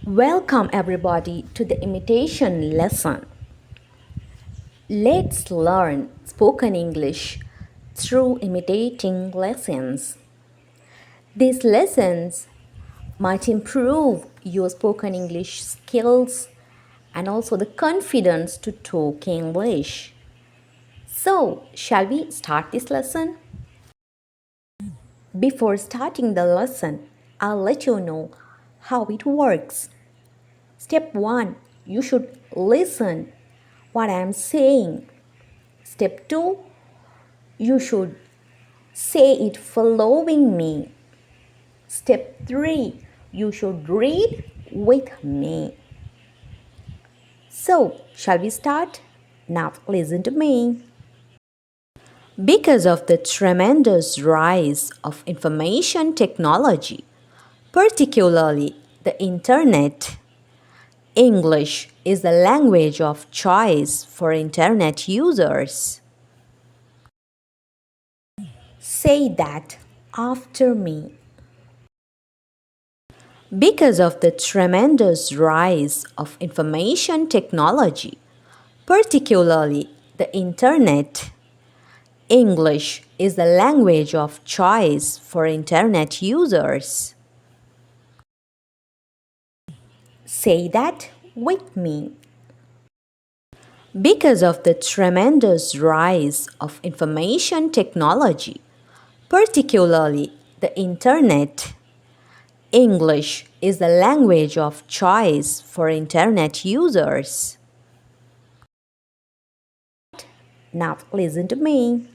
Welcome everybody to the imitation lesson. Let's learn spoken English through imitating lessons. These lessons might improve your spoken English skills and also the confidence to talk English. So, shall we start this lesson? Before starting the lesson, I'll let you know how it works. Step 1, you should listen what I am saying. Step 2, you should say it following me. Step 3, you should read with me. So, shall we start? Now, listen to me. Because of the tremendous rise of information technology, particularly the internet, English is the language of choice for internet users. Say that after me. Because of the tremendous rise of information technology, particularly the internet, English is the language of choice for internet users. Say that with me. Because of the tremendous rise of information technology, particularly the internet, English is the language of choice for internet users. Now listen to me.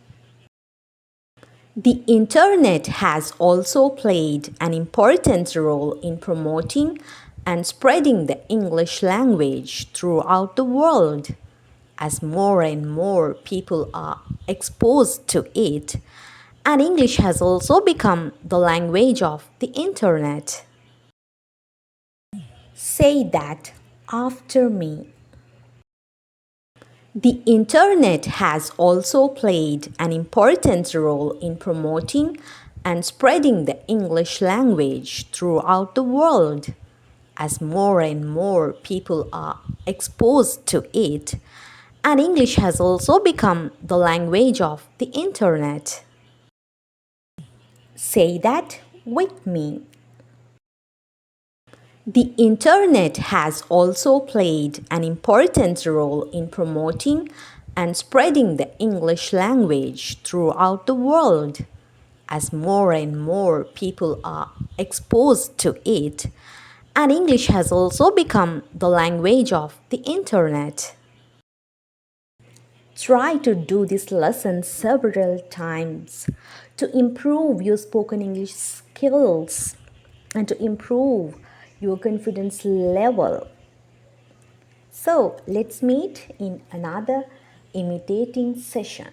The internet has also played an important role in promoting and spreading the English language throughout the world. As more and more people are exposed to it, and English has also become the language of the internet. Say that after me. The internet has also played an important role in promoting and spreading the English language throughout the world. As more and more people are exposed to it, and English has also become the language of the internet. Say that with me. The internet has also played an important role in promoting and spreading the English language throughout the world. As more and more people are exposed to it, and English has also become the language of the internet. Try to do this lesson several times to improve your spoken English skills and to improve your confidence level. So, let's meet in another imitating session.